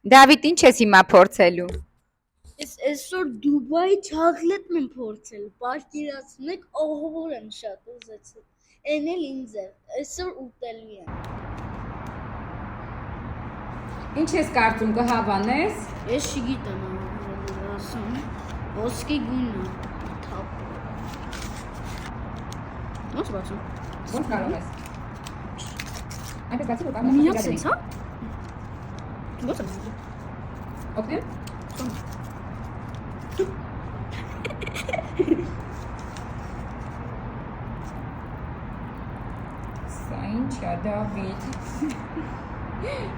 Դավիթ, ինչ ես հիմա փորձելու։ Ես այսօր Դուբայի չակլետն եմ փորձել, պատկերացնեք, ահավոր եմ շատ ուզեցել։ Էն էլ ինձ է, այսօր ուտելի եմ։ Ինչ ես կարծում, կհավանես։ Ես չգիտեմ ասում, ոսկի գույնը, թափ։ Ո՞նց բացում։ Ո՞նց կարող ես։ Այնպես բացի, որ կարող ես։ Միած ես, հա։ Ո՞նց ես։ Okay։ Սա ինչ է, Դավիթ։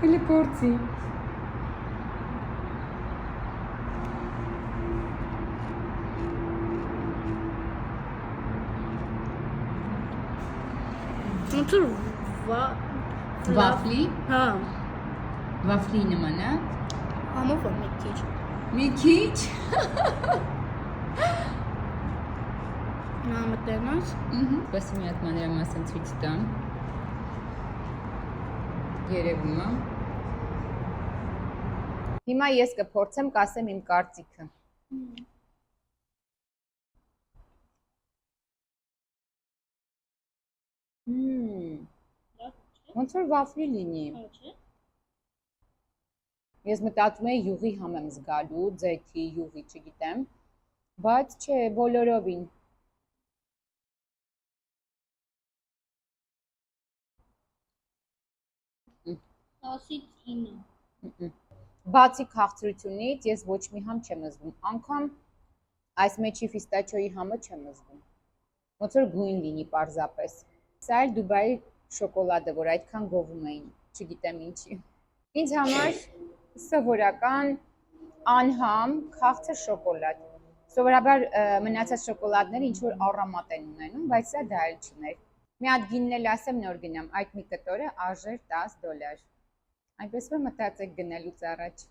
Հələ փորձի։ Ոնց Վաֆլի։ հա, Վաֆլի նման է։ համով մի քիչ։ Մի քիչ։ Նա մտենաս։ Պես մի հատ մանրամասն ցույց տամ։ Երևում է։ Հիմա ես կփորձեմ, կասեմ իմ կարծիքը։ Ոնց որ վաֆլի լինի։ Ես մտածում եի յուղի համ եմ զգալու, ձեթի, յուղի, չգիտեմ, բայց չէ, բոլորովին։ Տասից 9։ Բացի քաղցրությունից ես ոչ մի համ չեմ զգում, անգամ այս մեջի ֆիստաչոյի համը չեմ զգում։ Ոնց որ գույն լինի պարզապես։ Սա էլ Դուբայի շոկոլադը, որ այդքան գովում էին, չգիտեմ ինչի։ Ինձ համար սովորական անհամ քաղցր շոկոլադ։ Սովորաբար մնացած շոկոլադները ինչ որ առամատ են ունենում, բայց սա դա էլ չուներ։ Մի հատ գինն էլ ասեմ նոր գնամ, այդ մի կտորը արժեր $10։ Այնպես որ մտածեք գնելուց առաջ։